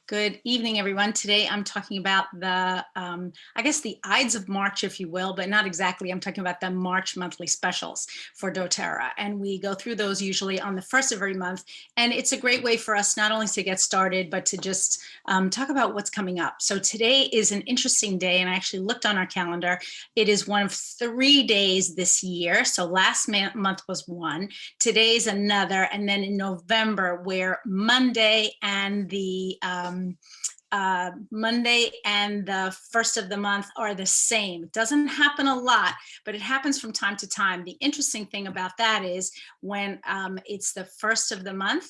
Good evening, everyone. Today I'm talking about the, I guess the Ides of March, if you will, but not exactly. I'm talking about the March monthly specials for doTerra. And we go through those usually on the first of every month. And it's a great way for us not only to get started, but to just talk about what's coming up. So today is an interesting day, and I actually looked on our calendar. It is one of 3 days this year. So last month was one, today's another, and then in November, where Monday and the Monday and the first of the month are the same. It doesn't happen a lot, but it happens from time to time. The interesting thing about that is when it's the first of the month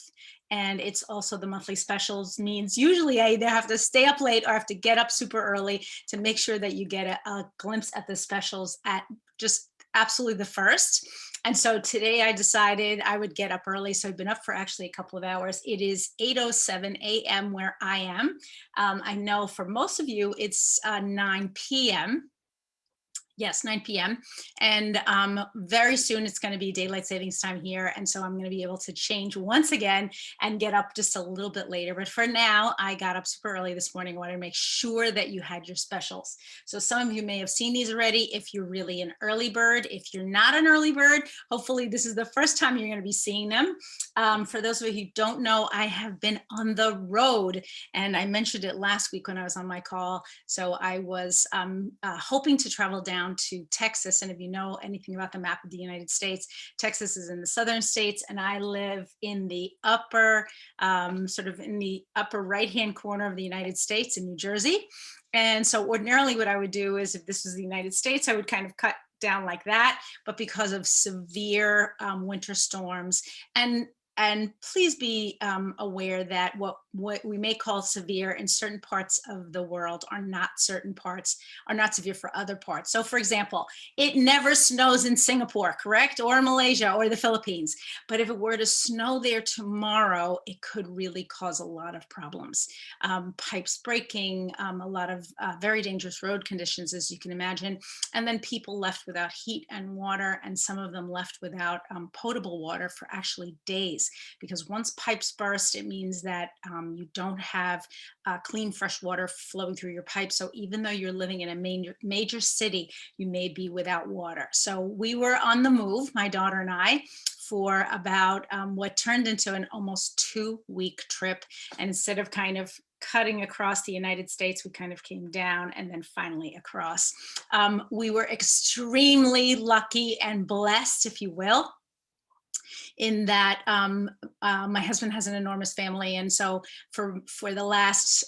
and it's also the monthly specials, means usually I either have to stay up late or have to get up super early to make sure that you get a glimpse at the specials at just absolutely the first. And so today I decided I would get up early. So I've been up for actually a couple of hours. It is 8:07 a.m. where I am. I know for most of you, it's 9 p.m. Yes, 9 p.m. And very soon it's going to be daylight savings time here. And so I'm going to be able to change once again and get up just a little bit later. But for now, I got up super early this morning. I wanted to make sure that you had your specials. So some of you may have seen these already if you're really an early bird. If you're not an early bird, hopefully this is the first time you're going to be seeing them. For those of you who don't know, I have been on the road, and I mentioned it last week when I was on my call. So I was hoping to travel down to Texas. And if you know anything about the map of the United States, Texas is in the southern states, and I live in the upper, sort of in the upper right-hand corner of the United States in New Jersey. And so ordinarily what I would do is, if this was the United States, I would kind of cut down like that. But because of severe winter storms, and please be aware that what we may call severe in certain parts of the world are not severe for other parts. So for example, it never snows in Singapore, correct? Or Malaysia or the Philippines. But if it were to snow there tomorrow, it could really cause a lot of problems. Pipes breaking, a lot of very dangerous road conditions, as you can imagine. And then people left without heat and water, and some of them left without potable water for actually days. Because once pipes burst, it means that you don't have clean, fresh water flowing through your pipes. So even though you're living in a major city, you may be without water. So we were on the move, my daughter and I, for about what turned into an almost 2-week trip. And instead of kind of cutting across the United States, we kind of came down and then finally across. We were extremely lucky and blessed, if you will, in that my husband has an enormous family. And so for the last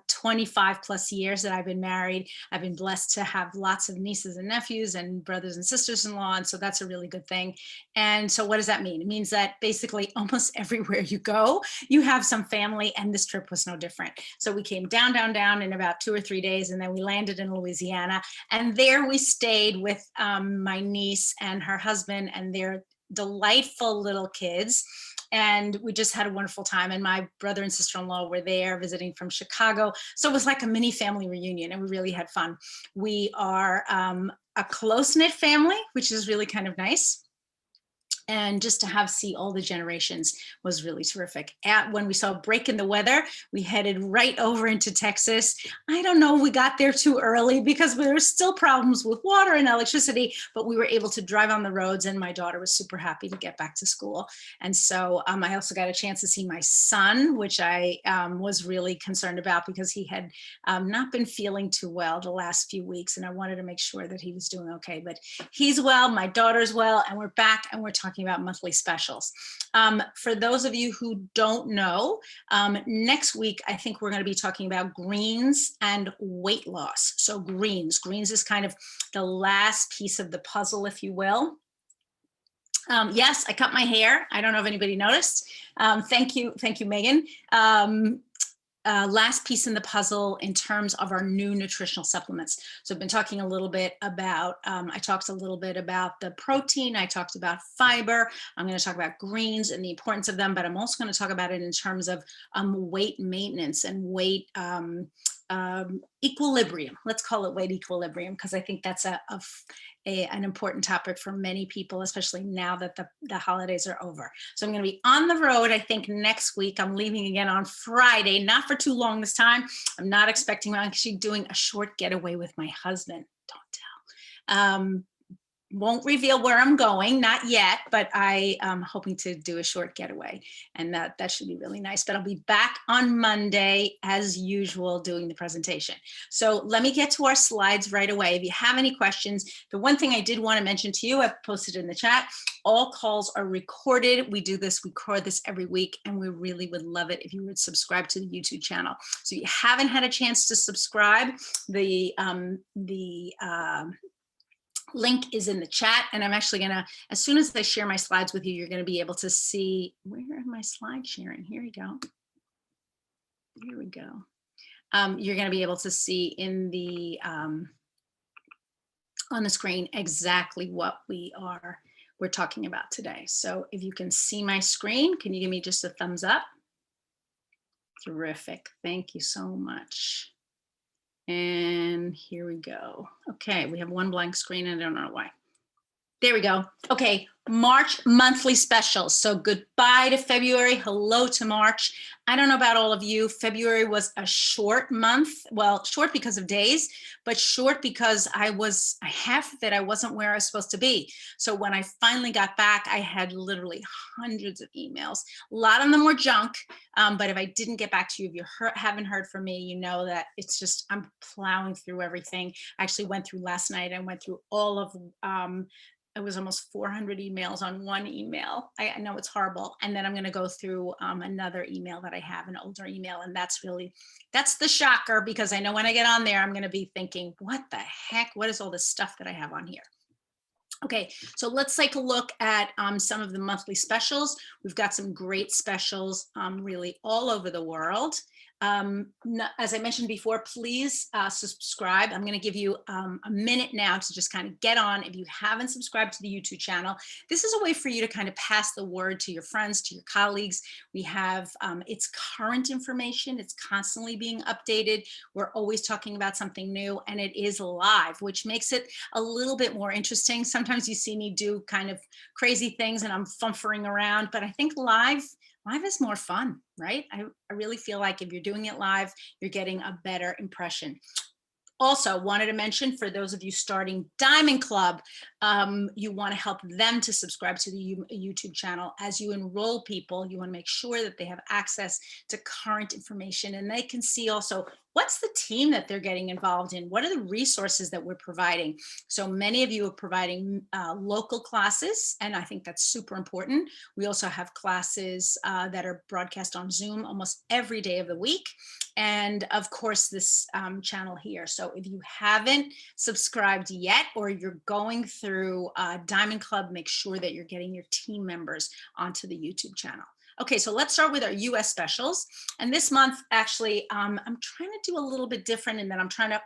25 plus years that I've been married, I've been blessed to have lots of nieces and nephews and brothers and sisters-in-law. And so that's a really good thing. And so what does that mean? It means that basically almost everywhere you go, you have some family, and this trip was no different. So we came down in about 2 or 3 days, and then we landed in Louisiana. And there we stayed with my niece and her husband and their delightful little kids, and we just had a wonderful time. And my brother and sister-in-law were there visiting from Chicago, so it was like a mini family reunion, and we really had fun. We are a close-knit family, which is really kind of nice. And just to see all the generations was really terrific. When we saw a break in the weather, we headed right over into Texas. I don't know, we got there too early because there were still problems with water and electricity, but we were able to drive on the roads, and my daughter was super happy to get back to school. And so I also got a chance to see my son, which I was really concerned about because he had not been feeling too well the last few weeks, and I wanted to make sure that he was doing okay. But he's well, my daughter's well, and we're back, and we're talking about monthly specials. For those of you who don't know, next week, I think we're going to be talking about greens and weight loss. So greens is kind of the last piece of the puzzle, if you will. Yes, I cut my hair. I don't know if anybody noticed. Thank you, Megan. Last piece in the puzzle in terms of our new nutritional supplements. So I've been talking a little bit about, I talked a little bit about the protein, I talked about fiber, I'm going to talk about greens and the importance of them, but I'm also going to talk about it in terms of weight maintenance and weight equilibrium. Let's call it weight equilibrium, because I think that's a an important topic for many people, especially now that the holidays are over. So I'm going to be on the road, I think, next week. I'm leaving again on Friday, not for too long this time. I'm not expecting, I'm actually doing a short getaway with my husband. Don't tell. Won't reveal where I'm going, not yet, but I am hoping to do a short getaway, and that should be really nice. But I'll be back on Monday as usual doing the presentation. So let me get to our slides right away. If you have any questions, the one thing I did want to mention to you, I've posted in the chat, all calls are recorded. We record this every week, and we really would love it if you would subscribe to the YouTube channel. So if you haven't had a chance to subscribe, the link is in the chat, and I'm actually gonna, as soon as I share my slides with you, you're gonna be able to see, where am I slide sharing? Here we go. Here we go. You're gonna be able to see in the, on the screen exactly what we're talking about today. So if you can see my screen, can you give me just a thumbs up? Terrific, thank you so much. And here we go. Okay, we have one blank screen. I don't know why. There we go. Okay, March monthly specials. So goodbye to February, hello to March. I don't know about all of you. February was a short month. Well, short because of days, but short because half of it, I wasn't where I was supposed to be. So when I finally got back, I had literally hundreds of emails. A lot of them were junk, but if I didn't get back to you, if you haven't heard from me, you know that it's just, I'm plowing through everything. I actually went through last night. I went through all of, it was almost 400 emails on one email. I know it's horrible. And then I'm going to go through another email that I have, an older email. And that's the shocker, because I know when I get on there, I'm going to be thinking, what the heck? What is all this stuff that I have on here? Okay, so let's take a look at some of the monthly specials. We've got some great specials really all over the world. As I mentioned before, please subscribe. I'm going to give you a minute now to just kind of get on. If you haven't subscribed to the YouTube channel, this is a way for you to kind of pass the word to your friends, to your colleagues. We have it's current information. It's constantly being updated. We're always talking about something new, and it is live, which makes it a little bit more interesting. Sometimes you see me do kind of crazy things and I'm fumfering around, but I think live is more fun, right? I really feel like if you're doing it live, you're getting a better impression. Also wanted to mention, for those of you starting Diamond Club, you want to help them to subscribe to the YouTube channel. As you enroll people, you want to make sure that they have access to current information, and they can see also what's the team that they're getting involved in, what are the resources that we're providing. So many of you are providing local classes, and I think that's super important. We also have classes that are broadcast on Zoom almost every day of the week, and of course this channel here. So if you haven't subscribed yet, or you're going through Diamond Club, make sure that you're getting your team members onto the YouTube channel. Okay, so let's start with our US specials. And this month, actually, I'm trying to do a little bit different, in that I'm trying to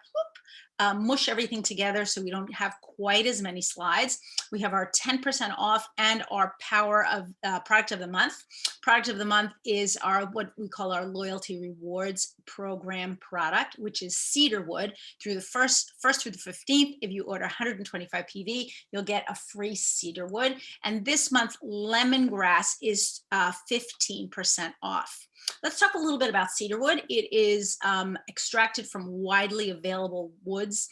mush everything together so we don't have quite as many slides. We have our 10% off and our power of product of the month. Product of the month is our, what we call our loyalty rewards program product, which is Cedarwood. Through the first through the 15th, if you order 125 PV, you'll get a free Cedarwood. And this month, Lemongrass is 15% off. Let's talk a little bit about cedarwood. It is extracted from widely available woods,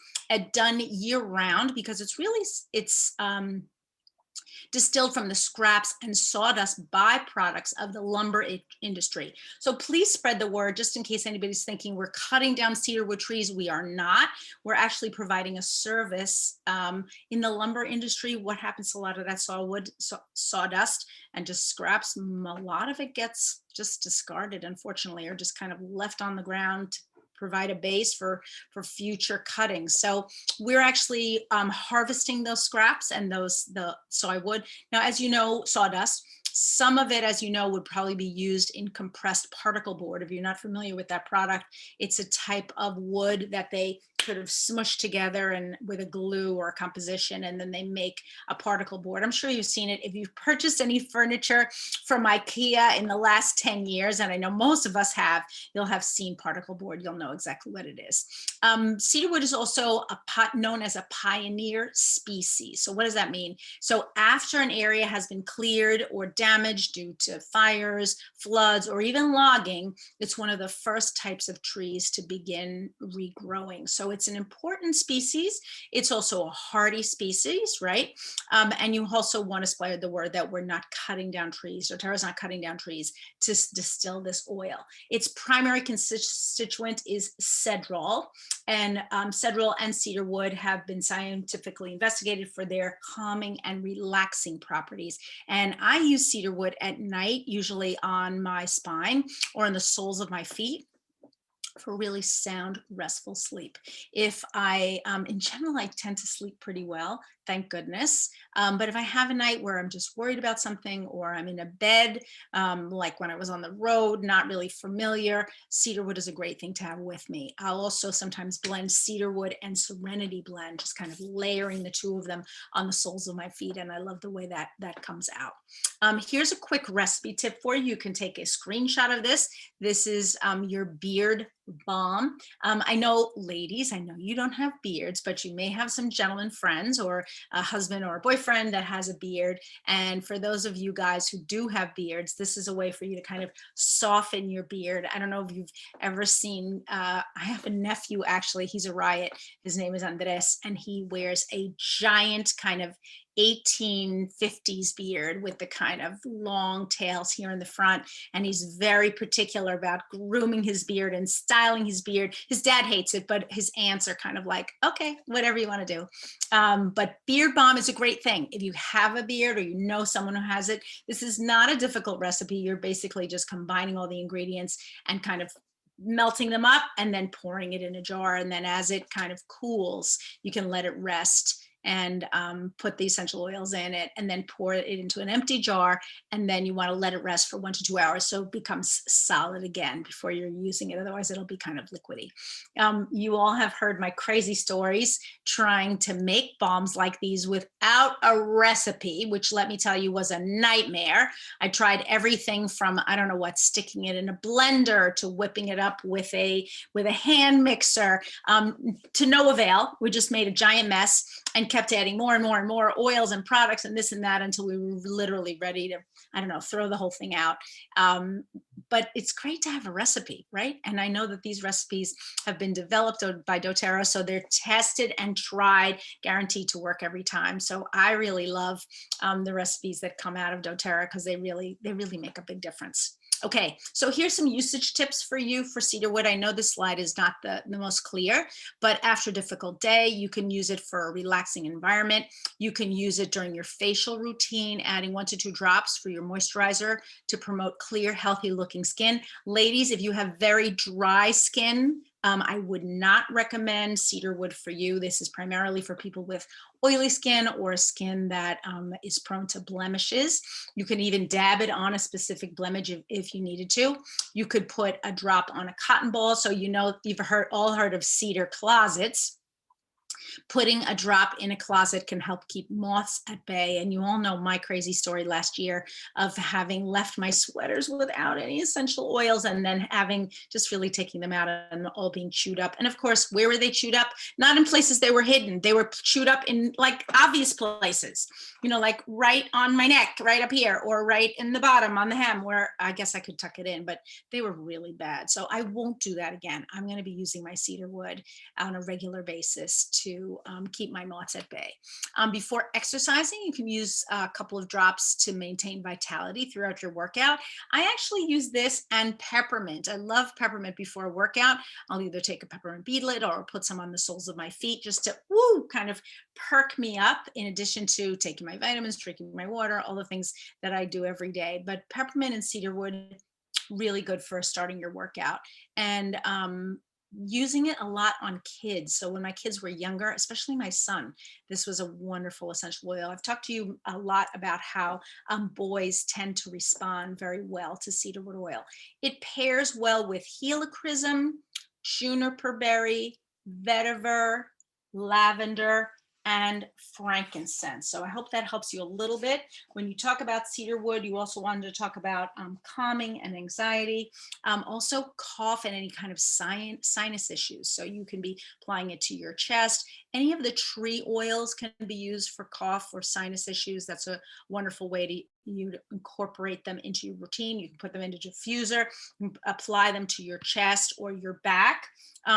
done year round, because it's really, distilled from the scraps and sawdust byproducts of the lumber industry. So please spread the word, just in case anybody's thinking we're cutting down cedarwood trees. We are not. We're actually providing a service in the lumber industry. What happens to a lot of that sawdust and just scraps? A lot of it gets just discarded, unfortunately, or just kind of left on the ground to provide a base for future cutting. So we're actually harvesting those scraps and the sawwood. Now, as you know, sawdust, Some of it, as you know, would probably be used in compressed particle board. If you're not familiar with that product, it's a type of wood that they sort of smush together and with a glue or a composition, and then they make a particle board. I'm sure you've seen it. If you've purchased any furniture from IKEA in the last 10 years, and I know most of us have, you'll have seen particle board. You'll know exactly what it is. Cedarwood is also known as a pioneer species. So what does that mean? So after an area has been cleared or damaged due to fires, floods, or even logging, it's one of the first types of trees to begin regrowing. So it's an important species. It's also a hardy species, right? And you also want to spread the word that we're not cutting down trees, or doTerra's not cutting down trees to distill this oil. Its primary constituent is cedrol, and cedrol and cedarwood have been scientifically investigated for their calming and relaxing properties. And I use cedarwood at night, usually on my spine or on the soles of my feet, for really sound, restful sleep. If I, in general, I tend to sleep pretty well, thank goodness. But if I have a night where I'm just worried about something, or I'm in a bed, like when I was on the road, not really familiar, cedarwood is a great thing to have with me. I'll also sometimes blend cedarwood and serenity blend, just kind of layering the two of them on the soles of my feet. And I love the way that comes out. Here's a quick recipe tip for you. You can take a screenshot of this. This is your beard balm. I know, ladies, I know you don't have beards, but you may have some gentleman friends or a husband or a boyfriend that has a beard. And for those of you guys who do have beards, this is a way for you to kind of soften your beard. I don't know if you've ever seen, I have a nephew, actually, he's a riot. His name is Andres, and he wears a giant kind of 1850s beard with the kind of long tails here in the front. And he's very particular about grooming his beard and styling his beard. His dad hates it, but his aunts are kind of like, okay, whatever you want to do. But beard balm is a great thing. If you have a beard or you know someone who has it, this is not a difficult recipe. You're basically just combining all the ingredients and kind of melting them up and then pouring it in a jar. And then as it kind of cools, you can let it rest and put the essential oils in it, and then pour it into an empty jar. And then you want to let it rest for 1 to 2 hours so it becomes solid again before you're using it. Otherwise, it'll be kind of liquidy. You all have heard my crazy stories trying to make balms like these without a recipe, which, let me tell you, was a nightmare. I tried everything from, I don't know what, sticking it in a blender to whipping it up with a hand mixer, to no avail. We just made a giant mess and kept adding more and more and more oils and products and this and that until we were literally ready to, I don't know, throw the whole thing out. But it's great to have a recipe, right? And I know that these recipes have been developed by doTerra, so they're tested and tried, guaranteed to work every time. So I really love the recipes that come out of doTerra because they really make a big difference. Okay, so here's some usage tips for you for cedarwood. I know this slide is not the most clear, but after a difficult day, you can use it for a relaxing environment. You can use it during your facial routine, adding 1 to 2 drops for your moisturizer to promote clear, healthy looking skin. Ladies, if you have very dry skin, I would not recommend cedarwood for you. This is primarily for people with oily skin or skin that is prone to blemishes. You can even dab it on a specific blemish if you needed to. You could put a drop on a cotton ball. So you know, you've all heard of cedar closets. Putting a drop in a closet can help keep moths at bay. And you all know my crazy story last year of having left my sweaters without any essential oils and then having just really taking them out and all being chewed up. And of course, where were they chewed up? Not in places they were hidden. They were chewed up in like obvious places, you know, like right on my neck, right up here, or right in the bottom on the hem where I guess I could tuck it in, but they were really bad. So I won't do that again. I'm going to be using my cedarwood on a regular basis to keep my moths at bay. Before exercising, you can use a couple of drops to maintain vitality throughout your workout. I actually use this and peppermint. I love peppermint before a workout. I'll either take a peppermint beadlet or put some on the soles of my feet just to kind of perk me up, in addition to taking my vitamins, drinking my water, all the things that I do every day. But peppermint and cedarwood, really good for starting your workout. And using it a lot on kids. So when my kids were younger, especially my son, this was a wonderful essential oil. I've talked to you a lot about how boys tend to respond very well to cedarwood oil. It pairs well with helichrysum, juniper berry, vetiver, lavender, and frankincense. So I hope that helps you a little bit. When you talk about cedarwood, you also wanted to talk about calming and anxiety, also cough and any kind of sinus issues. So you can be applying it to your chest. Any of the tree oils can be used for cough or sinus issues. That's a wonderful way to incorporate them into your routine. You can put them into diffuser, apply them to your chest or your back.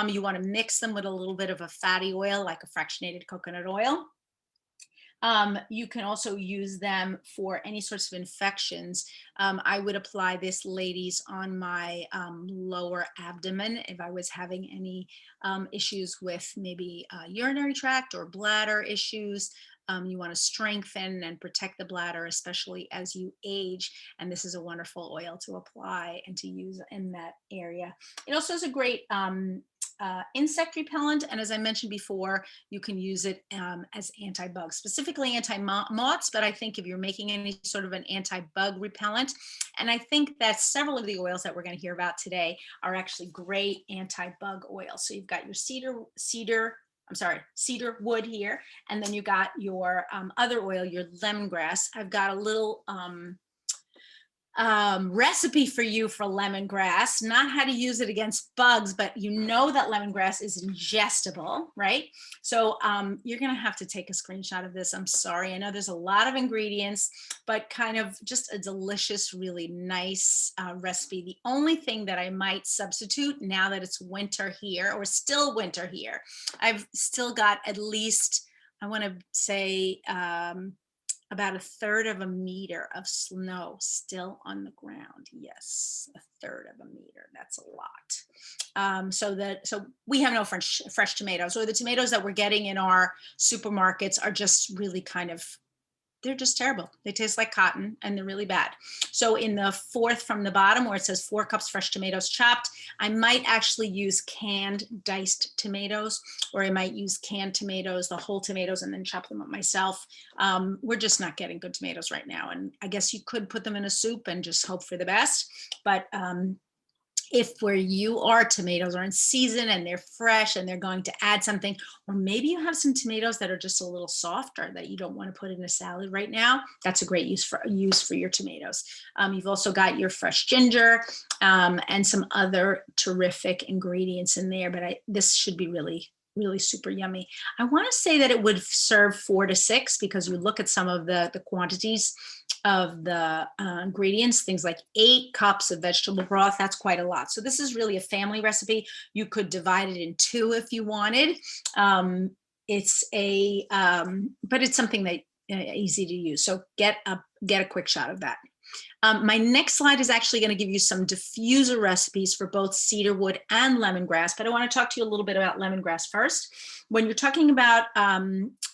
You want to mix them with a little bit of a fatty oil, like a fractionated coconut oil. You can also use them for any sorts of infections. I would apply this, ladies, on my lower abdomen if I was having any issues with maybe urinary tract or bladder issues. You want to strengthen and protect the bladder, especially as you age. And this is a wonderful oil to apply and to use in that area. It also is a great insect repellent. And as I mentioned before, you can use it as anti-bug, specifically anti-moths. But I think if you're making any sort of an anti-bug repellent, and I think that several of the oils that we're going to hear about today are actually great anti-bug oils. So you've got your cedar wood here, and then you got your other oil, your lemongrass. I've got a little recipe for you for lemongrass, not how to use it against bugs, but you know that lemongrass is ingestible, right? So you're gonna have to take a screenshot of this. I'm sorry, I know there's a lot of ingredients, but kind of just a delicious, really nice recipe. The only thing that I might substitute now that it's winter here, or still winter here, I've still got at least, I wanna say, about 1/3 of a meter of snow still on the ground. Yes, 1/3 of a meter. That's a lot. So we have no fresh tomatoes, or the tomatoes that we're getting in our supermarkets are just really kind of, they're just terrible. They taste like cotton and they're really bad. So in the fourth from the bottom where it says 4 cups fresh tomatoes chopped, I might actually use canned diced tomatoes, or I might use canned tomatoes, the whole tomatoes, and then chop them up myself. We're just not getting good tomatoes right now. And I guess you could put them in a soup and just hope for the best. But if where you are, tomatoes are in season and they're fresh and they're going to add something, or maybe you have some tomatoes that are just a little softer that you don't want to put in a salad right now, that's a great use for your tomatoes. You've also got your fresh ginger and some other terrific ingredients in there, but this should be really super yummy. I want to say that it would serve 4 to 6, because you look at some of the quantities of the ingredients, things like 8 cups of vegetable broth. That's quite a lot. So this is really a family recipe. You could divide it in 2 if you wanted. But it's something that easy to use. So get a quick shot of that. My next slide is actually going to give you some diffuser recipes for both cedarwood and lemongrass, but I want to talk to you a little bit about lemongrass first. When you're talking about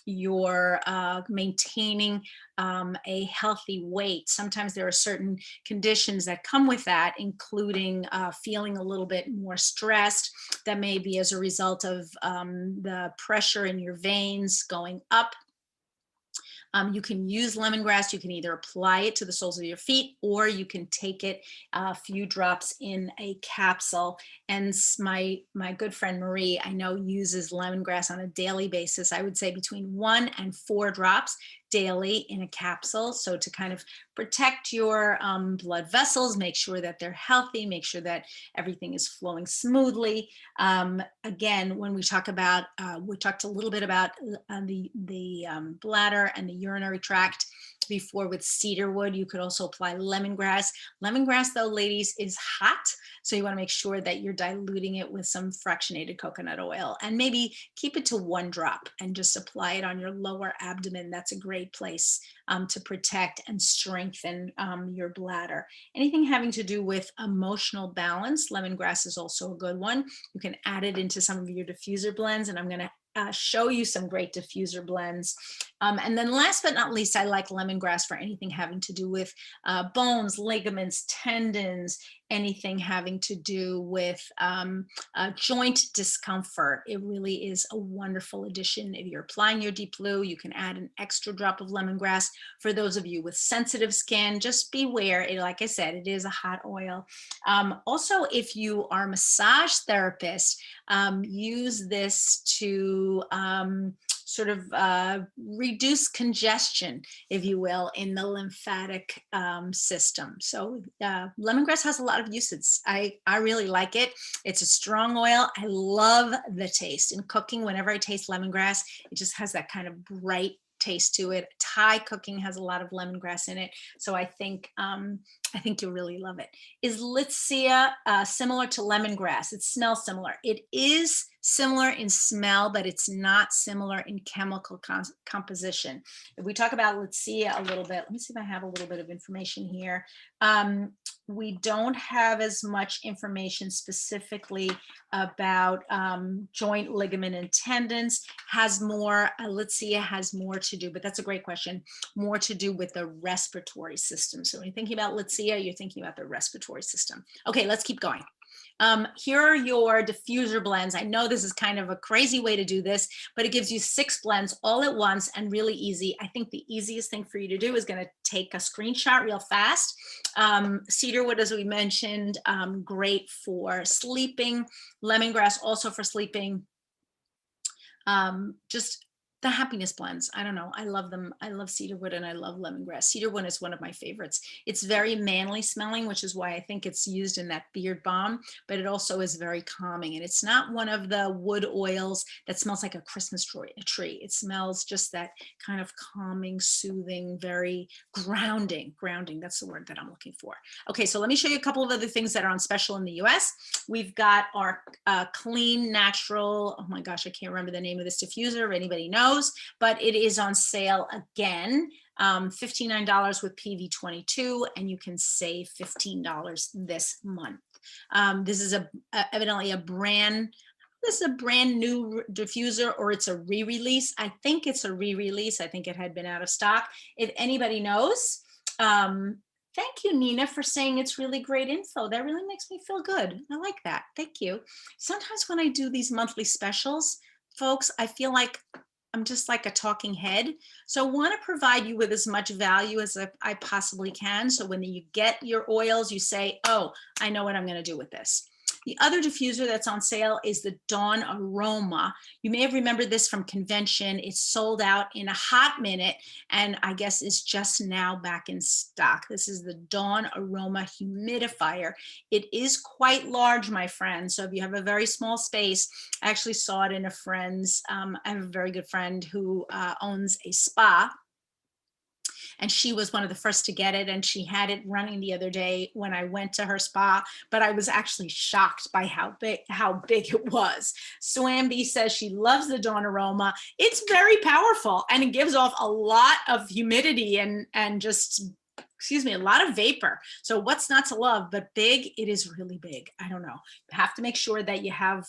your maintaining a healthy weight, sometimes there are certain conditions that come with that, including feeling a little bit more stressed. That may be as a result of the pressure in your veins going up. You can use lemongrass. You can either apply it to the soles of your feet, or you can take it a few drops in a capsule. And my good friend Marie, I know, uses lemongrass on a daily basis. I would say between 1 and 4 drops daily in a capsule. So to kind of protect your blood vessels, make sure that they're healthy, make sure that everything is flowing smoothly. Again, when we talk about, we talked a little bit about the bladder and the urinary tract before with cedarwood. You could also apply lemongrass. Lemongrass, though, ladies, is hot. So you want to make sure that you're diluting it with some fractionated coconut oil, and maybe keep it to 1 drop and just apply it on your lower abdomen. That's a great place to protect and strengthen your bladder. Anything having to do with emotional balance, lemongrass is also a good one. You can add it into some of your diffuser blends, and I'm going to show you some great diffuser blends. And then last but not least, I like lemongrass for anything having to do with bones, ligaments, tendons, anything having to do with joint discomfort. It really is a wonderful addition. If you're applying your deep blue, you can add an extra drop of lemongrass. For those of you with sensitive skin, just beware. Like I said, it is a hot oil. Also, if you are a massage therapist, use this to sort of reduce congestion, if you will, in the lymphatic system. So lemongrass has a lot of uses. I really like it. It's a strong oil. I love the taste. In cooking, whenever I taste lemongrass, it just has that kind of bright taste to it. Thai cooking has a lot of lemongrass in it. So I think you'll really love it. Is Litsea similar to lemongrass? It smells similar. It is similar in smell, but it's not similar in chemical composition. If we talk about Litsea a little bit, let me see if I have a little bit of information here. We don't have as much information specifically about joint, ligament, and tendons. Litsea has more to do, but that's a great question, more to do with the respiratory system. So when you're thinking about Litsea, you're thinking about the respiratory system. Okay, let's keep going. Here are your diffuser blends. I know this is kind of a crazy way to do this, but it gives you 6 blends all at once and really easy. I think the easiest thing for you to do is going to take a screenshot real fast. Cedarwood, as we mentioned, great for sleeping. Lemongrass also for sleeping. Just the happiness blends. I don't know. I love them. I love cedarwood and I love lemongrass. Cedarwood is one of my favorites. It's very manly smelling, which is why I think it's used in that beard balm, but it also is very calming. And it's not one of the wood oils that smells like a Christmas tree. It smells just that kind of calming, soothing, very grounding. Grounding, that's the word that I'm looking for. Okay, so let me show you a couple of other things that are on special in the US. We've got our clean, natural, oh my gosh, I can't remember the name of this diffuser, if anybody knows, but it is on sale again, $59 with PV22, and you can save $15 this month. This is evidently a brand. This is a brand new diffuser, or it's a re-release. I think it's a re-release. I think it had been out of stock. If anybody knows, thank you, Nina, for saying it's really great info. That really makes me feel good. I like that. Thank you. Sometimes when I do these monthly specials, folks, I feel like I'm just like a talking head. So I want to provide you with as much value as I possibly can. So when you get your oils, you say, oh, I know what I'm going to do with this. The other diffuser that's on sale is the Dawn Aroma. You may have remembered this from convention. It's sold out in a hot minute, and I guess it's just now back in stock. This is the Dawn Aroma Humidifier. It is quite large, my friend. So if you have a very small space, I actually saw it in a friend's, I have a very good friend who owns a spa. And she was one of the first to get it, and she had it running the other day when I went to her spa, but I was actually shocked by how big it was. Swamby says she loves the Dawn Aroma. It's very powerful, and it gives off a lot of humidity and just, excuse me, a lot of vapor. So what's not to love? But big, it is really big. I don't know. You have to make sure that you have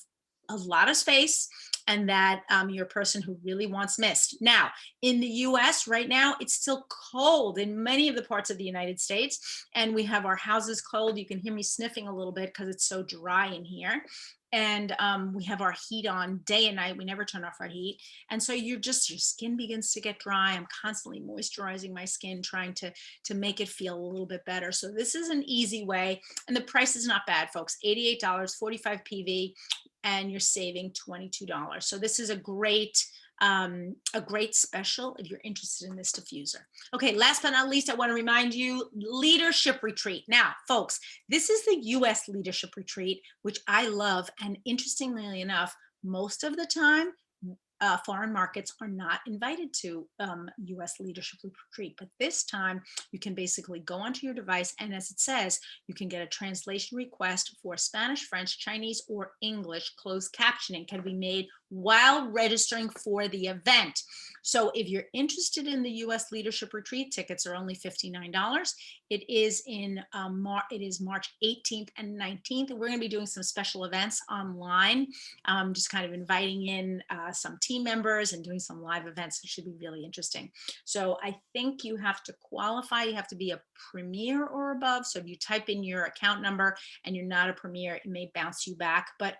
a lot of space and that you're a person who really wants mist. Now, in the US right now, it's still cold in many of the parts of the United States, and we have our houses cold. You can hear me sniffing a little bit because it's so dry in here. And we have our heat on day and night. We never turn off our heat. And so your skin begins to get dry. I'm constantly moisturizing my skin, trying to make it feel a little bit better. So this is an easy way. And the price is not bad, folks. $88, 45 PV, and you're saving $22. So this is a great special if you're interested in this diffuser. Okay, last but not least, I want to remind you, leadership retreat. Now, folks, this is the US leadership retreat, which I love. And interestingly enough, most of the time, foreign markets are not invited to US leadership retreat. But this time, you can basically go onto your device, and as it says, you can get a translation request for Spanish, French, Chinese, or English. Closed captioning can be made while registering for the event. So if you're interested in the US Leadership Retreat, tickets are only $59. It is March 18th and 19th. And we're going to be doing some special events online, just kind of inviting in some team members and doing some live events. It should be really interesting. So I think you have to qualify. You have to be a Premier or above. So if you type in your account number and you're not a Premier, it may bounce you back. But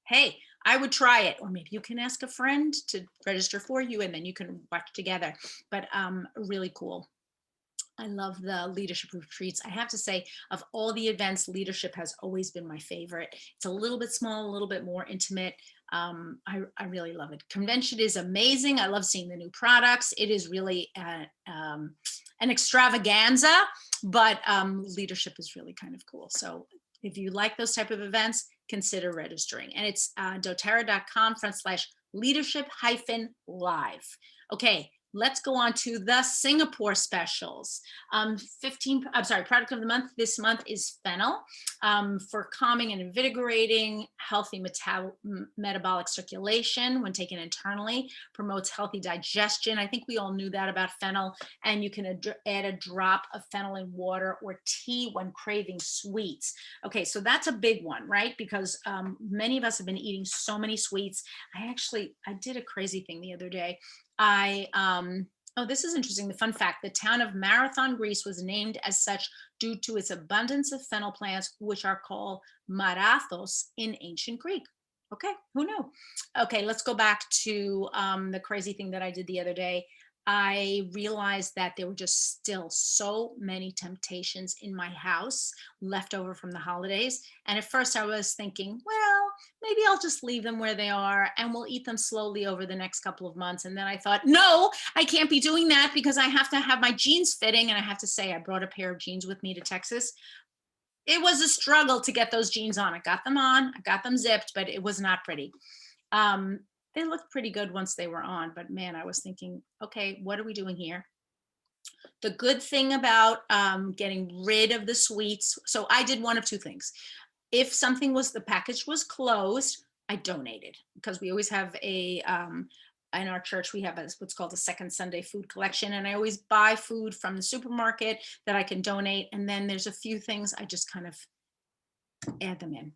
hey, I would try it, or maybe you can ask a friend to register for you and then you can watch together. But really cool. I love the leadership retreats. I have to say, of all the events, leadership has always been my favorite. It's a little bit small, a little bit more intimate. I really love it. Convention is amazing. I love seeing the new products. It is really an extravaganza, but leadership is really kind of cool. So if you like those type of events, consider registering. And it's doTerra.com/leadership-live. Okay, let's go on to the Singapore specials. Product of the month this month is Fennel, for calming and invigorating, healthy metabolic circulation when taken internally, promotes healthy digestion. I think we all knew that about Fennel, and you can add a drop of Fennel in water or tea when craving sweets. Okay, so that's a big one, right? Because many of us have been eating so many sweets. I did a crazy thing the other day. Oh, this is interesting. The fun fact, the town of Marathon, Greece was named as such due to its abundance of fennel plants, which are called marathos in ancient Greek. Okay, who knew? Okay, let's go back to the crazy thing that I did the other day. I realized that there were just still so many temptations in my house left over from the holidays. And at first I was thinking, well, maybe I'll just leave them where they are and we'll eat them slowly over the next couple of months. And then I thought, no, I can't be doing that because I have to have my jeans fitting. And I have to say, I brought a pair of jeans with me to Texas. It was a struggle to get those jeans on. I got them on, I got them zipped, but it was not pretty. They looked pretty good once they were on, but man, I was thinking, okay, what are we doing here? The good thing about getting rid of the sweets, so I did one of two things. If the package was closed, I donated, because we always have in our church, we have what's called a second Sunday food collection. And I always buy food from the supermarket that I can donate. And then there's a few things I just kind of add them in.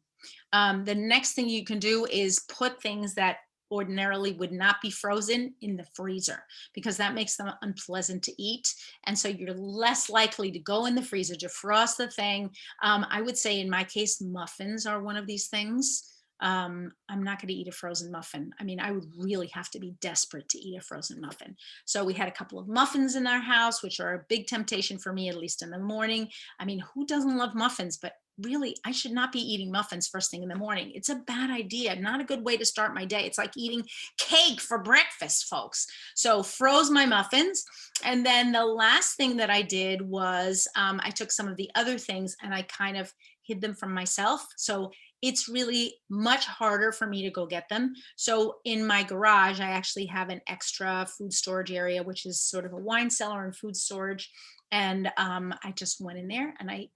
The next thing you can do is put things that ordinarily would not be frozen in the freezer, because that makes them unpleasant to eat. And so you're less likely to go in the freezer, defrost the thing. I would say in my case, muffins are one of these things. I'm not going to eat a frozen muffin. I mean, I would really have to be desperate to eat a frozen muffin. So we had a couple of muffins in our house, which are a big temptation for me, at least in the morning. I mean, who doesn't love muffins? But really, I should not be eating muffins first thing in the morning. It's a bad idea, not a good way to start my day. It's like eating cake for breakfast, folks. So froze my muffins. And then the last thing that I did was I took some of the other things and I kind of hid them from myself. So it's really much harder for me to go get them. So in my garage, I actually have an extra food storage area, which is sort of a wine cellar and food storage. And I just went in there and I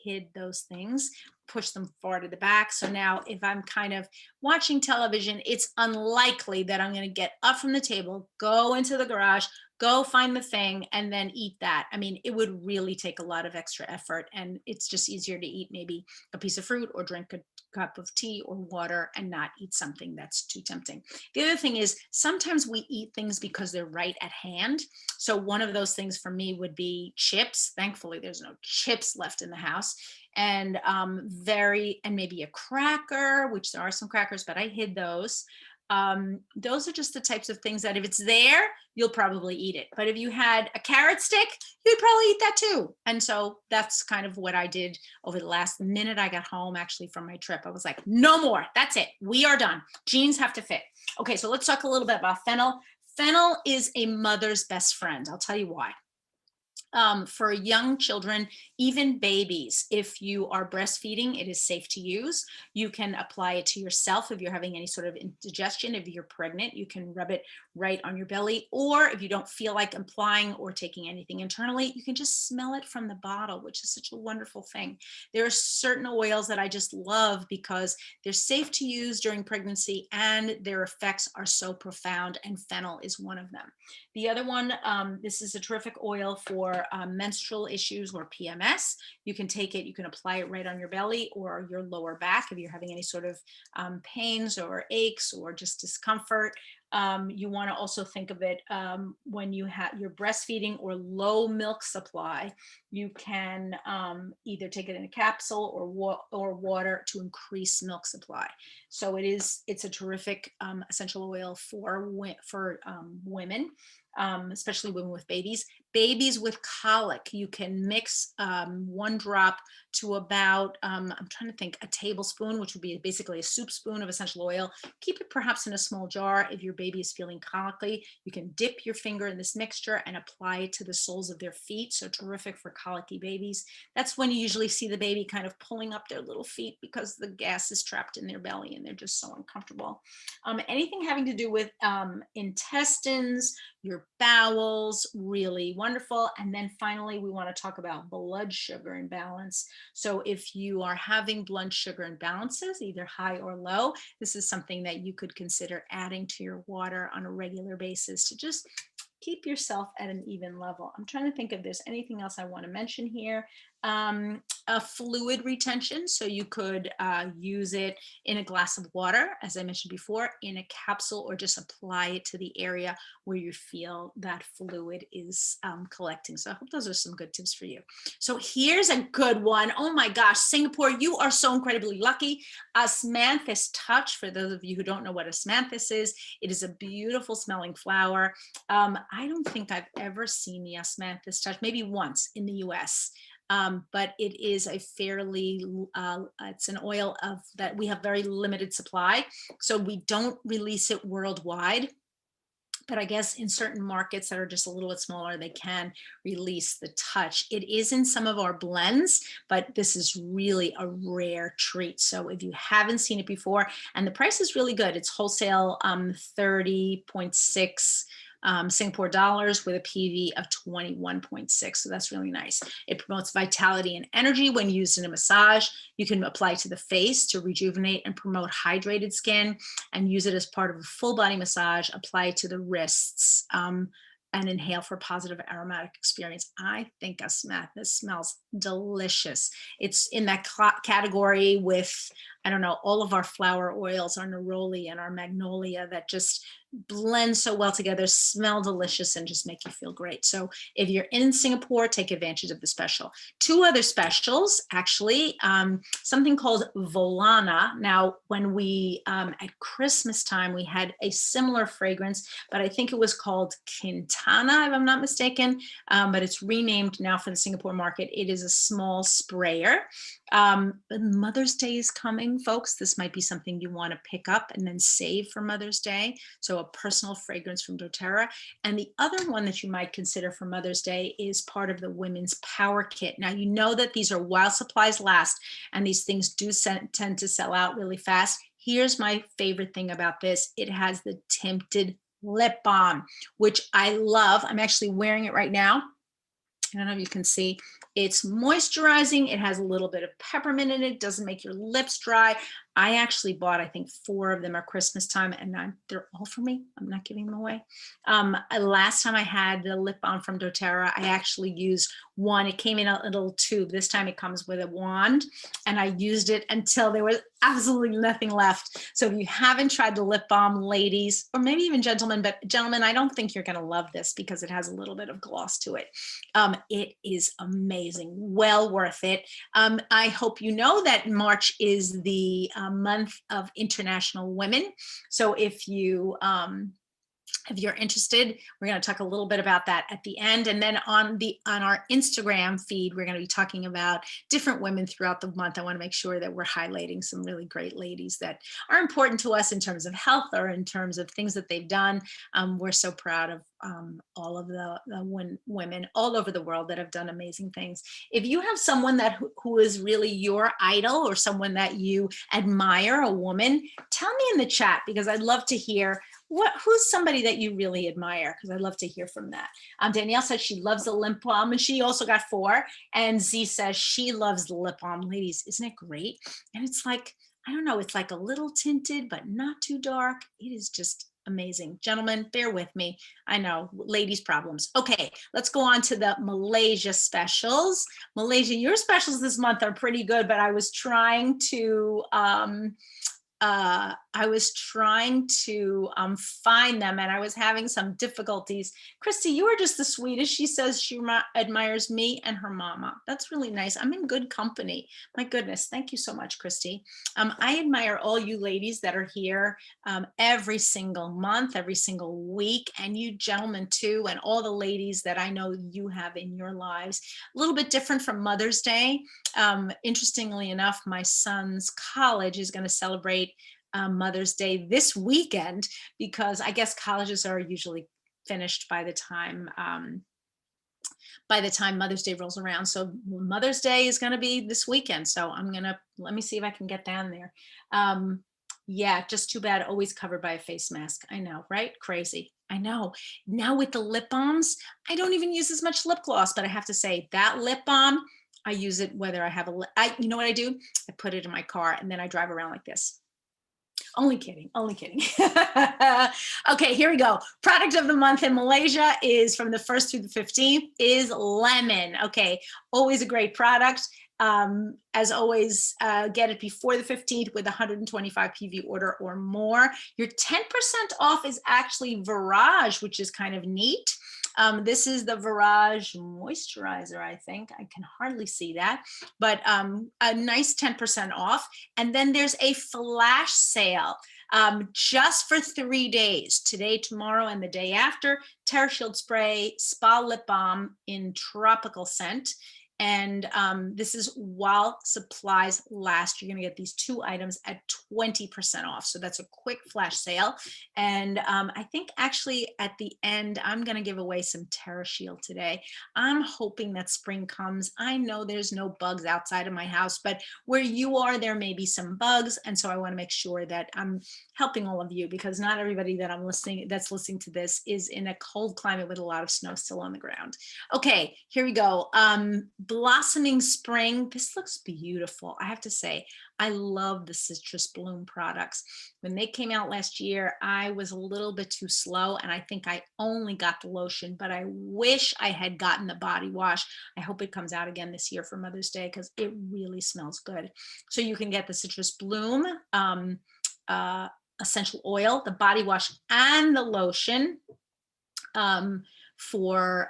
hid those things, push them far to the back. So now if I'm kind of watching television, it's unlikely that I'm going to get up from the table, go into the garage, go find the thing, and then eat that. I mean, it would really take a lot of extra effort, and it's just easier to eat maybe a piece of fruit or drink a cup of tea or water and not eat something that's too tempting. The other thing is sometimes we eat things because they're right at hand. So one of those things for me would be chips. Thankfully, there's no chips left in the house. And maybe a cracker, which there are some crackers, but I hid those. Those are just the types of things that if it's there, you'll probably eat it. But if you had a carrot stick, you'd probably eat that too. And so that's kind of what I did over the last minute I got home actually from my trip. I was like, no more, that's it. We are done. Jeans have to fit. Okay, so let's talk a little bit about Fennel. Fennel is a mother's best friend. I'll tell you why. For young children, even babies, if you are breastfeeding, it is safe to use. You can apply it to yourself if you're having any sort of indigestion. If you're pregnant, you can rub it right on your belly. Or if you don't feel like applying or taking anything internally, you can just smell it from the bottle, which is such a wonderful thing. There are certain oils that I just love because they're safe to use during pregnancy and their effects are so profound, and Fennel is one of them. The other one, this is a terrific oil for menstrual issues or PMS. You can take it, you can apply it right on your belly or your lower back if you're having any sort of pains or aches or just discomfort. You want to also think of it when you're breastfeeding or low milk supply. You can either take it in a capsule or water to increase milk supply. So it's a terrific essential oil for women. Especially women with babies. Babies with colic, you can mix 1 drop to about, I'm trying to think, a tablespoon, which would be basically a soup spoon of essential oil. Keep it perhaps in a small jar. If your baby is feeling colicky, you can dip your finger in this mixture and apply it to the soles of their feet. So terrific for colicky babies. That's when you usually see the baby kind of pulling up their little feet because the gas is trapped in their belly and they're just so uncomfortable. Anything having to do with intestines, your bowels, really wonderful. And then finally, we want to talk about blood sugar imbalance. So if you are having blood sugar imbalances, either high or low, this is something that you could consider adding to your water on a regular basis to just keep yourself at an even level. I'm trying to think if there's anything else I want to mention here. A fluid retention. So you could use it in a glass of water, as I mentioned before, in a capsule, or just apply it to the area where you feel that fluid is collecting. So I hope those are some good tips for you. So here's a good one. Oh my gosh, Singapore, you are so incredibly lucky. Osmanthus Touch, for those of you who don't know what Osmanthus is, it is a beautiful smelling flower. I don't think I've ever seen the Osmanthus Touch, maybe once in the US. But it is a fairly, it's an oil that we have very limited supply. So we don't release it worldwide. But I guess in certain markets that are just a little bit smaller, they can release the touch. It is in some of our blends, but this is really a rare treat. So if you haven't seen it before, and the price is really good, it's wholesale 30.6 Singapore dollars with a PV of 21.6. So that's really nice. It promotes vitality and energy when used in a massage. You can apply to the face to rejuvenate and promote hydrated skin, and use it as part of a full body massage. Apply to the wrists and inhale for positive aromatic experience. I think Osmanthus smells delicious. It's in that category with, I don't know, all of our flower oils, our neroli and our magnolia, that just blend so well together, smell delicious, and just make you feel great. So if you're in Singapore, take advantage of the special. 2 other specials, actually, something called VOLANA. Now, when we, at Christmas time, we had a similar fragrance, but I think it was called Quintana, if I'm not mistaken, but it's renamed now for the Singapore market. It is a small sprayer. Mother's Day is coming, folks. This might be something you want to pick up and then save for Mother's Day. So a personal fragrance from doTerra. And the other one that you might consider for Mother's Day is part of the Women's Power Kit. Now, you know that these are while supplies last, and these things do tend to sell out really fast. Here's my favorite thing about this. It has the tinted lip balm, which I love. I'm actually wearing it right now. I don't know if you can see. It's moisturizing. It has a little bit of peppermint in it. Doesn't make your lips dry. I actually bought, I think, 4 of them at Christmas time, and they're all for me. I'm not giving them away. Last time I had the lip balm from doTerra, I actually used one. It came in a little tube. This time it comes with a wand, and I used it until there was absolutely nothing left. So if you haven't tried the lip balm, ladies, or maybe even gentlemen, but gentlemen, I don't think you're going to love this because it has a little bit of gloss to it. It is amazing. Well worth it. I hope you know that March is the month of International Women. So if you If you're interested, we're going to talk a little bit about that at the end. And then on our Instagram feed, we're going to be talking about different women throughout the month. I want to make sure that we're highlighting some really great ladies that are important to us in terms of health or in terms of things that they've done. We're so proud of all of the women all over the world that have done amazing things. If you have someone who is really your idol or someone that you admire, a woman, tell me in the chat, because I'd love to hear who's somebody that you really admire, because I'd love to hear from that. Danielle says she loves the lip balm, and she also got 4. And Z says she loves the lip balm. Ladies, isn't it great? And it's like, I don't know, it's like a little tinted, but not too dark. It is just amazing. Gentlemen, bear with me. I know, ladies' problems. Okay, let's go on to the Malaysia specials. Malaysia, your specials this month are pretty good, but I was trying to find them, and I was having some difficulties. Christy, you are just the sweetest. She says she admires me and her mama. That's really nice. I'm in good company. My goodness. Thank you so much, Christy. I admire all you ladies that are here every single month, every single week, and you gentlemen too, and all the ladies that I know you have in your lives. A little bit different from Mother's Day. Interestingly enough, my son's college is going to celebrate Mother's Day this weekend, because I guess colleges are usually finished by the time Mother's Day rolls around. So Mother's Day is going to be this weekend. So let me see if I can get down there. Yeah, just too bad. Always covered by a face mask. I know, right? Crazy. I know. Now with the lip balms, I don't even use as much lip gloss, but I have to say that lip balm, I use it whether I have you know what I do? I put it in my car and then I drive around like this. Only kidding, only kidding. Okay, here we go. Product of the month in Malaysia is from the 1st through the 15th is lemon. Okay, always a great product. As always, get it before the 15th with 125 PV order or more. Your 10% off is actually Verage, which is kind of neat. This is the Verage moisturizer, I think. I can hardly see that, but a nice 10% off. And then there's a flash sale just for 3 days, today, tomorrow, and the day after. TerraShield spray, spa lip balm in tropical scent. And this is while supplies last. You're going to get these 2 items at 20% off. So that's a quick flash sale. And I think actually at the end, I'm going to give away some TerraShield today. I'm hoping that spring comes. I know there's no bugs outside of my house, but where you are, there may be some bugs. And so I want to make sure that I'm helping all of you, because not everybody that's listening to this is in a cold climate with a lot of snow still on the ground. Okay, here we go. Blossoming Spring. This looks beautiful. I have to say, I love the Citrus Bloom products. When they came out last year, I was a little bit too slow, and I think I only got the lotion, but I wish I had gotten the body wash. I hope it comes out again this year for Mother's Day, because it really smells good. So you can get the Citrus Bloom essential oil, the body wash, and the lotion for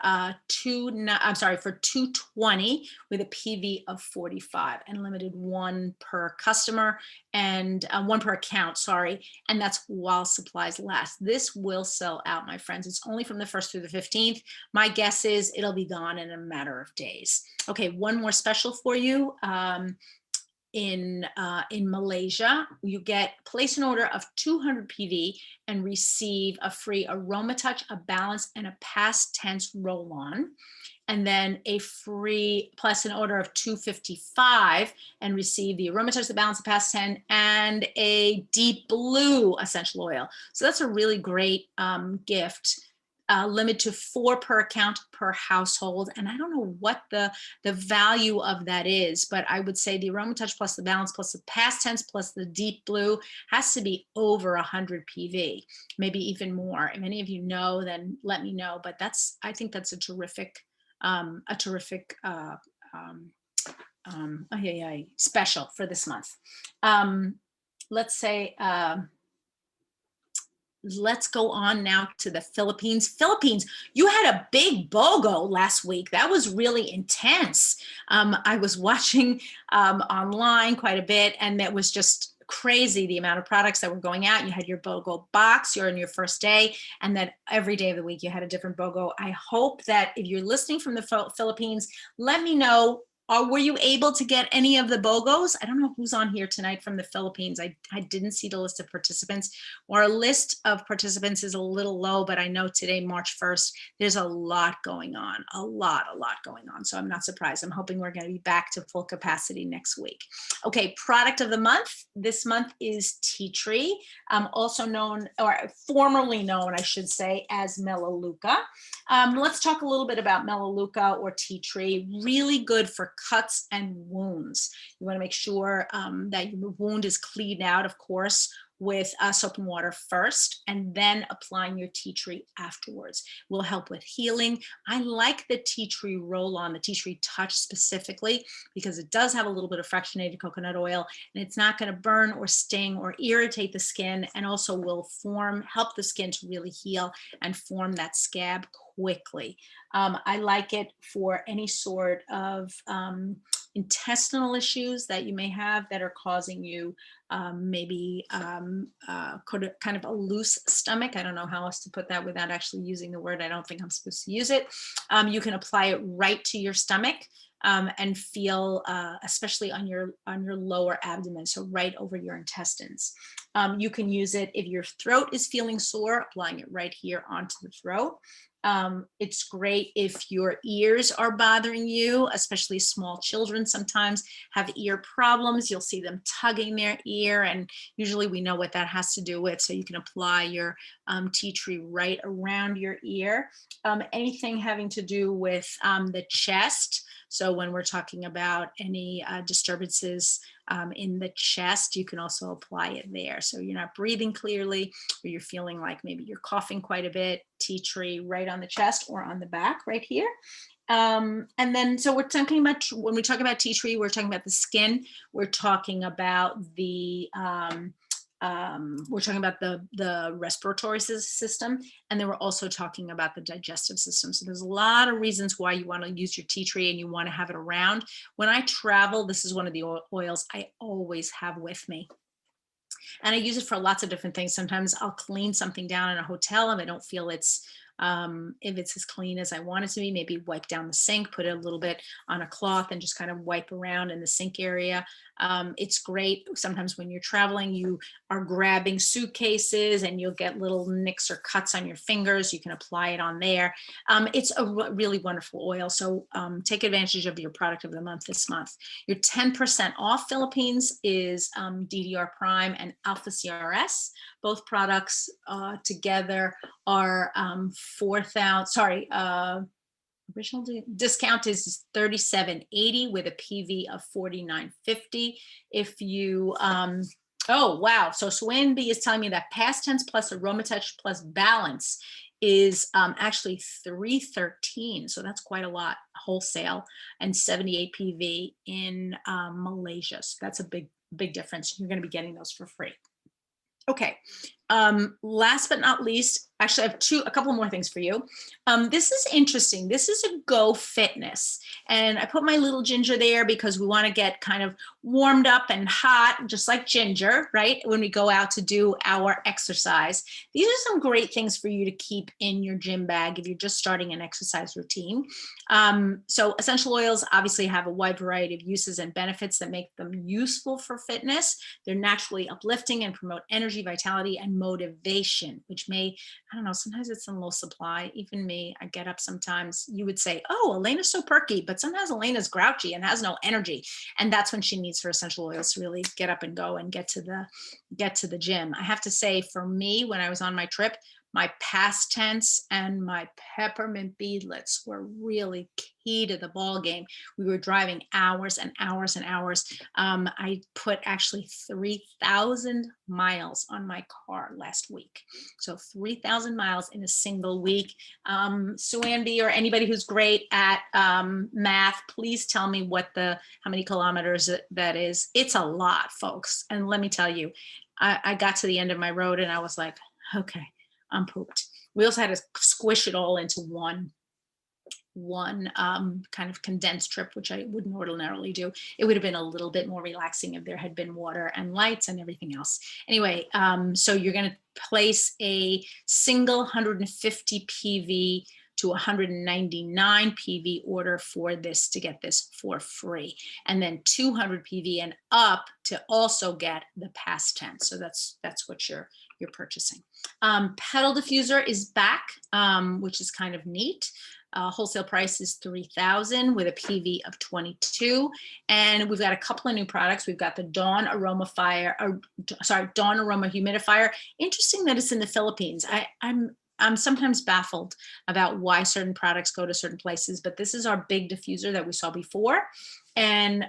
$220 with a PV of 45 and limited 1 per customer and 1 per account, sorry. And that's while supplies last. This will sell out, my friends. It's only from the 1st through the 15th. My guess is it'll be gone in a matter of days. Okay, one more special for you. In Malaysia, you place an order of 200 PV and receive a free Aroma Touch, a Balance, and a Past Tense roll-on. And then a free, plus an order of 255 and receive the Aroma Touch, the Balance, the Past 10, and a Deep Blue essential oil. So that's a really great gift. Limit to 4 per account per household. And I don't know what the value of that is, but I would say the Aroma Touch plus the Balance plus the Past Tense plus the Deep Blue has to be over 100 PV, maybe even more. If any of you know, then let me know. But I think that's a terrific special for this month. Let's say, let's go on now to the Philippines. Philippines, you had a big BOGO last week. That was really intense. I was watching online quite a bit, and that was just crazy the amount of products that were going out. You had your BOGO box, you're in your first day, and then every day of the week you had a different BOGO. I hope that if you're listening from the Philippines, let me know, or were you able to get any of the BOGOs? I don't know who's on here tonight from the Philippines. I didn't see the list of participants, or a list of participants is a little low, but I know today, March 1st, there's a lot going on, a lot going on. So I'm not surprised. I'm hoping we're going to be back to full capacity next week. Okay, product of the month. This month is tea tree, also known, or formerly known, I should say, as Melaleuca. Let's talk a little bit about Melaleuca or tea tree. Really good for cuts and wounds. You want to make sure that your wound is cleaned out, of course, with soap and water first, and then applying your tea tree afterwards. Will help with healing. I like the tea tree roll-on, the tea tree touch specifically, because it does have a little bit of fractionated coconut oil, and it's not going to burn or sting or irritate the skin, and also will help the skin to really heal and form that scab quickly. I like it for any sort of intestinal issues that you may have that are causing you maybe kind of a loose stomach. I don't know how else to put that without actually using the word. I don't think I'm supposed to use it. You can apply it right to your stomach and feel, especially on your lower abdomen, so right over your intestines. You can use it if your throat is feeling sore, applying it right here onto the throat. It's great if your ears are bothering you, especially small children sometimes have ear problems. You'll see them tugging their ear, and usually we know what that has to do with. So you can apply your tea tree right around your ear. Anything having to do with the chest. So when we're talking about any disturbances in the chest, you can also apply it there. So you're not breathing clearly, or you're feeling like maybe you're coughing quite a bit, tea tree right on the chest or on the back right here. And then, so we're talking about, when we talk about tea tree, we're talking about the skin, we're talking about the respiratory system, and then we're also talking about the digestive system. So there's a lot of reasons why you want to use your tea tree and you want to have it around. When I travel, this is one of the oils I always have with me. And I use it for lots of different things. Sometimes I'll clean something down in a hotel and I don't feel if it's as clean as I want it to be, maybe wipe down the sink, put it a little bit on a cloth and just kind of wipe around in the sink area. It's great. Sometimes when you're traveling, you are grabbing suitcases and you'll get little nicks or cuts on your fingers. You can apply it on there. It's a really wonderful oil. So take advantage of your product of the month this month. Your 10% off Philippines is DDR Prime and Alpha CRS. Both products together are original discount is $37.80 with a PV of $49.50. If you oh wow, so Swanby is telling me that past tense plus Aromatics plus balance is actually $313, so that's quite a lot wholesale, and 78 PV in Malaysia. So that's a big difference. You're going to be getting those for free. Okay, last but not least, actually I have a couple more things for you. This is interesting. This is a Go Fitness, and I put my little ginger there because we want to get kind of warmed up and hot, just like ginger, right? When we go out to do our exercise. These are some great things for you to keep in your gym bag if you're just starting an exercise routine. So essential oils obviously have a wide variety of uses and benefits that make them useful for fitness. They're naturally uplifting and promote energy, vitality, and motivation, which may, I don't know, sometimes it's in low supply. Even me, I get up sometimes, you would say, oh, Elena's so perky, but sometimes Elena's grouchy and has no energy. And that's when she needs her essential oils to really get up and go and get to the gym. I have to say, for me, when I was on my trip, my past tense and my peppermint beadlets were really key to the ball game. We were driving hours and hours and hours. I put actually 3,000 miles on my car last week. So 3,000 miles in a single week. Suanby or anybody who's great at math, please tell me how many kilometers that is. It's a lot, folks. And let me tell you, I got to the end of my road and I was like, okay, I'm pooped. We also had to squish it all into one one kind of condensed trip, which I wouldn't ordinarily do. It would have been a little bit more relaxing if there had been water and lights and everything else. Anyway, so you're going to place a single 150 PV to 199 PV order for this to get this for free, and then 200 PV and up to also get the past tense. So that's what you're purchasing. Petal diffuser is back, which is kind of neat. Wholesale price is $3,000 with a PV of 22. And we've got a couple of new products. We've got the Dawn Aroma Humidifier. Interesting that it's in the Philippines. I'm sometimes baffled about why certain products go to certain places, but this is our big diffuser that we saw before. And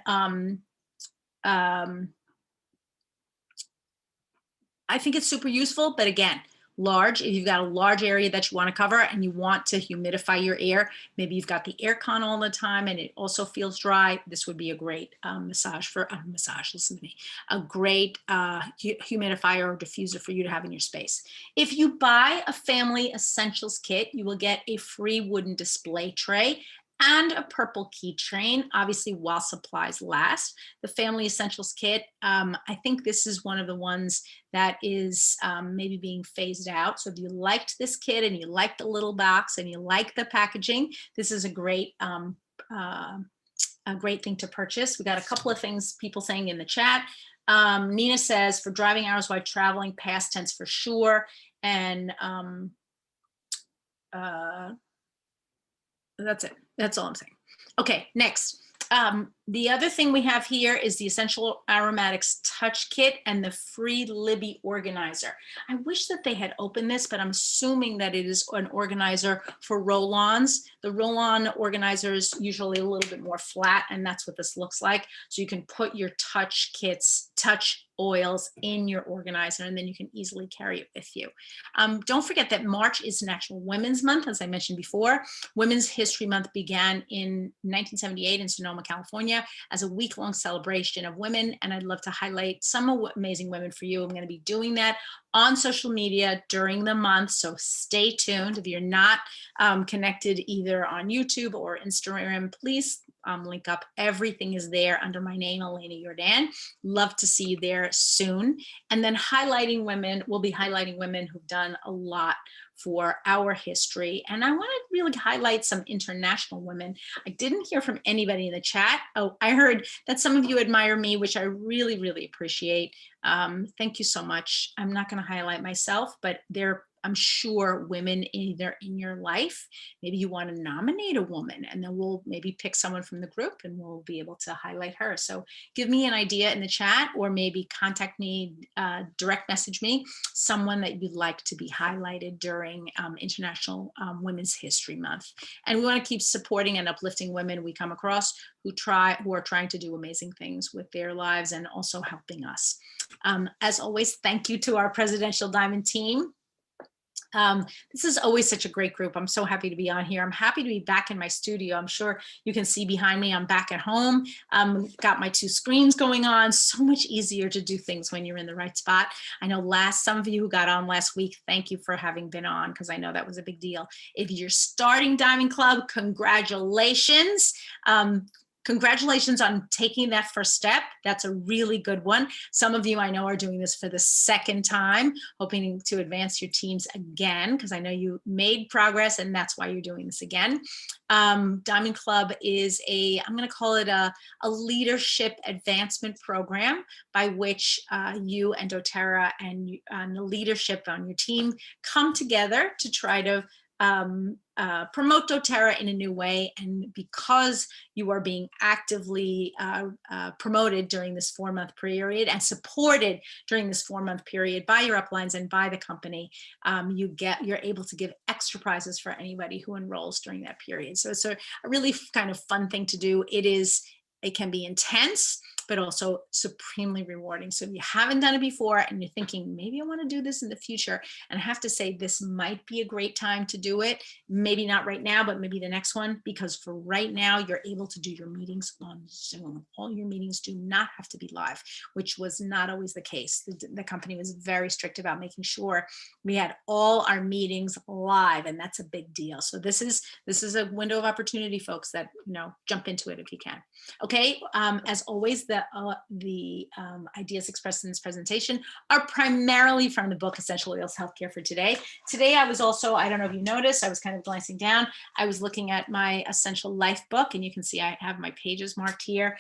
I think it's super useful, but again, large. If you've got a large area that you want to cover and you want to humidify your air, maybe you've got the air con all the time and it also feels dry, this would be a great listen to me, a great humidifier or diffuser for you to have in your space. If you buy a family essentials kit, you will get a free wooden display tray and a purple keychain, obviously while supplies last. The Family Essentials Kit, I think this is one of the ones that is maybe being phased out. So if you liked this kit and you like the little box and you like the packaging, this is a great thing to purchase. We got a couple of things people saying in the chat. Nina says, for driving hours while traveling, past tense for sure. And that's it. That's all I'm saying. Okay, next. The other thing we have here is the Essential Aromatics Touch Kit and the free Libby organizer. I wish that they had opened this, but I'm assuming that it is an organizer for roll-ons. The roll-on organizer is usually a little bit more flat, and that's what this looks like. So you can put your touch kits, touch oils in your organizer, and then you can easily carry it with you. Don't forget that March is National Women's Month, as I mentioned before. Women's History Month began in 1978 in Sonoma, California, as a week-long celebration of women, and I'd love to highlight some amazing women for you. I'm going to be doing that on social media during the month, so stay tuned. If you're not connected either on YouTube or Instagram, please link up. Everything is there under my name, Elena Yordan. Love to see you there soon. And then highlighting women, we'll be highlighting women who've done a lot for our history. And I want to really highlight some international women. I didn't hear from anybody in the chat. Oh, I heard that some of you admire me, which I really, really appreciate. Thank you so much. I'm not going to highlight myself, but I'm sure women either in your life, maybe you want to nominate a woman, and then we'll maybe pick someone from the group and we'll be able to highlight her. So give me an idea in the chat, or maybe contact me, direct message me, someone that you'd like to be highlighted during International Women's History Month. And we want to keep supporting and uplifting women we come across who are trying to do amazing things with their lives and also helping us. As always, thank you to our Presidential Diamond team. This is always such a great group. I'm so happy to be on here. I'm happy to be back in my studio. I'm sure you can see behind me, I'm back at home. Got my two screens going on. So much easier to do things when you're in the right spot. I know some of you who got on last week, thank you for having been on, because I know that was a big deal. If you're starting Diamond Club, congratulations. Congratulations on taking that first step. That's a really good one. Some of you I know are doing this for the second time, hoping to advance your teams again, because I know you made progress and that's why you're doing this again. Diamond Club is I'm going to call it a leadership advancement program by which you and doTerra and the leadership on your team come together to try to promote doTerra in a new way. And because you are being actively promoted during this 4-month period and supported during this 4-month period by your uplines and by the company, you're able to give extra prizes for anybody who enrolls during that period. So it's a really kind of fun thing to do. It is It can be intense, but also supremely rewarding. So if you haven't done it before and you're thinking, maybe I want to do this in the future, and I have to say this might be a great time to do it. Maybe not right now, but maybe the next one, because for right now, you're able to do your meetings on Zoom. All your meetings do not have to be live, which was not always the case. The company was very strict about making sure we had all our meetings live, and that's a big deal. So this is a window of opportunity, folks, that, jump into it if you can. Okay, as always, the ideas expressed in this presentation are primarily from the book Essential Oils Healthcare for Today. Today, I was also, I don't know if you noticed, I was kind of glancing down. I was looking at my Essential Life book, and you can see I have my pages marked here.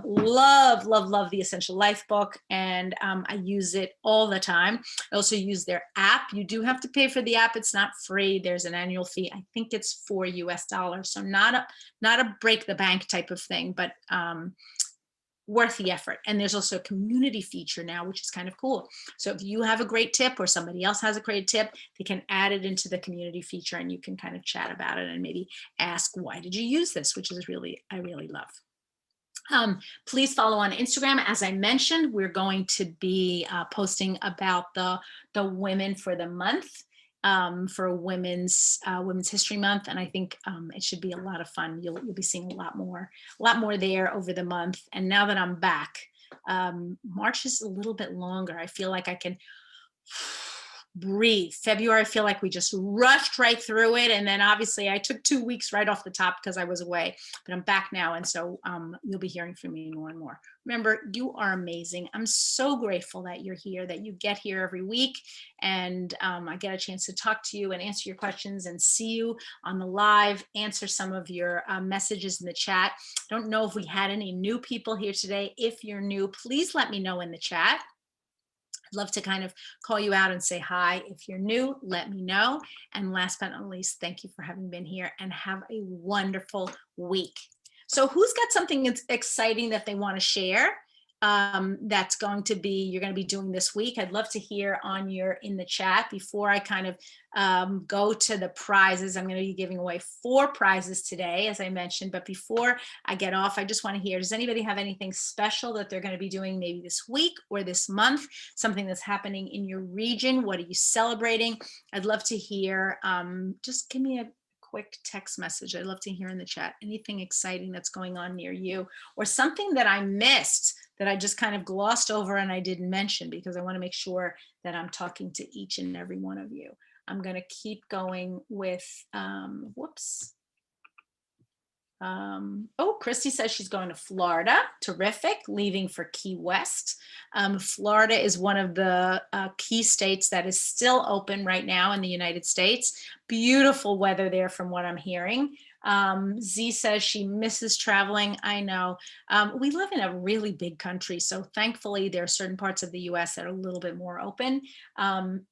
Love the Essential Life book, and I use it all the time. I also use their app. You do have to pay for the app. It's not free. There's an annual fee. I think it's $4 US, so not a break the bank type of thing, but worth the effort. And there's also a community feature now, which is kind of cool. So if you have a great tip or somebody else has a great tip, they can add it into the community feature, and you can kind of chat about it and maybe ask, why did you use this? Which is I really love. Please follow on Instagram. As I mentioned, we're going to be posting about the women for the month, for Women's History Month, and I think it should be a lot of fun. You'll be seeing a lot more there over the month. And now that I'm back, March is a little bit longer. I feel like I can breathe. February, I feel like we just rushed right through it, and then obviously I took 2 weeks right off the top because I was away, but I'm back now, and so you'll be hearing from me more and more. Remember, you are amazing. I'm so grateful that you're here, that you get here every week, and I get a chance to talk to you and answer your questions and see you on the live, answer some of your messages in the chat. Don't know if we had any new people here today. If you're new, please let me know in the chat. I'd love to kind of call you out and say hi. If you're new, let me know. And last but not least, thank you for having been here, and have a wonderful week. So who's got something exciting that they want to share? That's going to be, you're going to be doing this week. I'd love to hear in the chat before I kind of go to the prizes. I'm going to be giving away 4 prizes today, as I mentioned, but before I get off, I just want to hear, does anybody have anything special that they're going to be doing maybe this week or this month, something that's happening in your region? What are you celebrating? I'd love to hear. Just give me a quick text message. I'd love to hear in the chat anything exciting that's going on near you, or something that I missed that I just kind of glossed over and I didn't mention, because I want to make sure that I'm talking to each and every one of you. I'm going to keep going with, Christy says she's going to Florida. Terrific. Leaving for Key West. Florida is one of the key states that is still open right now in the United States. Beautiful weather there from what I'm hearing. Z says she misses traveling. I know. We live in a really big country, so thankfully there are certain parts of the US that are a little bit more open.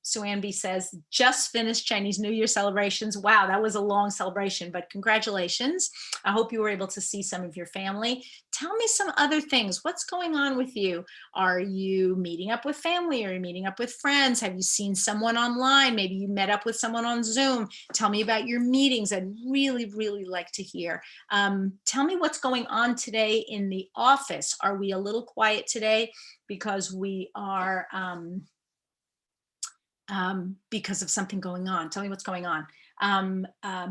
Suan B says, just finished Chinese New Year celebrations. Wow, that was a long celebration, but congratulations. I hope you were able to see some of your family. Tell me some other things. What's going on with you? Are you meeting up with family? Are you meeting up with friends? Have you seen someone online? Maybe you met up with someone on Zoom. Tell me about your meetings. I'd really, really like to hear. Tell me what's going on today in the office. Are we a little quiet today because we are, because of something going on? Tell me what's going on.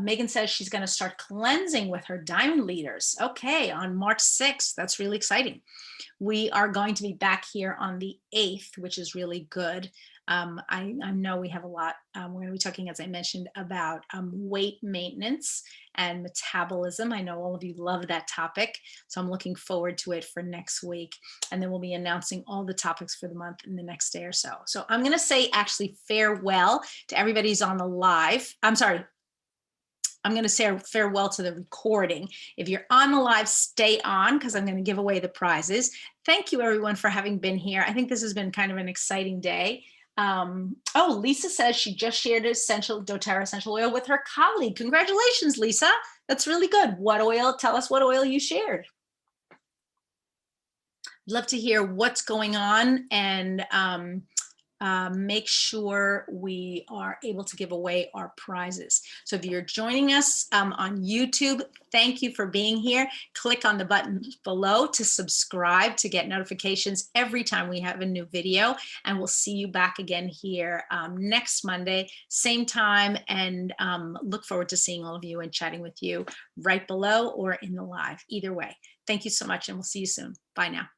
Megan says she's going to start cleansing with her diamond leaders. Okay, on March 6th. That's really exciting. We are going to be back here on the 8th, which is really good. I know we have a lot. We're going to be talking, as I mentioned, about weight maintenance and metabolism. I know all of you love that topic, so I'm looking forward to it for next week. And then we'll be announcing all the topics for the month in the next day or so. So I'm going to say actually farewell to everybody who's on the live. I'm sorry. I'm going to say farewell to the recording. If you're on the live, stay on, because I'm going to give away the prizes. Thank you, everyone, for having been here. I think this has been kind of an exciting day. Lisa says she just shared doTerra essential oil with her colleague. Congratulations, Lisa. That's really good. What oil? Tell us what oil you shared. I'd love to hear what's going on, and make sure we are able to give away our prizes. So if you're joining us on YouTube, thank you for being here. Click on the button below to subscribe to get notifications every time we have a new video. And we'll see you back again here next Monday, same time, and look forward to seeing all of you and chatting with you right below or in the live. Either way, thank you so much, and we'll see you soon. Bye now.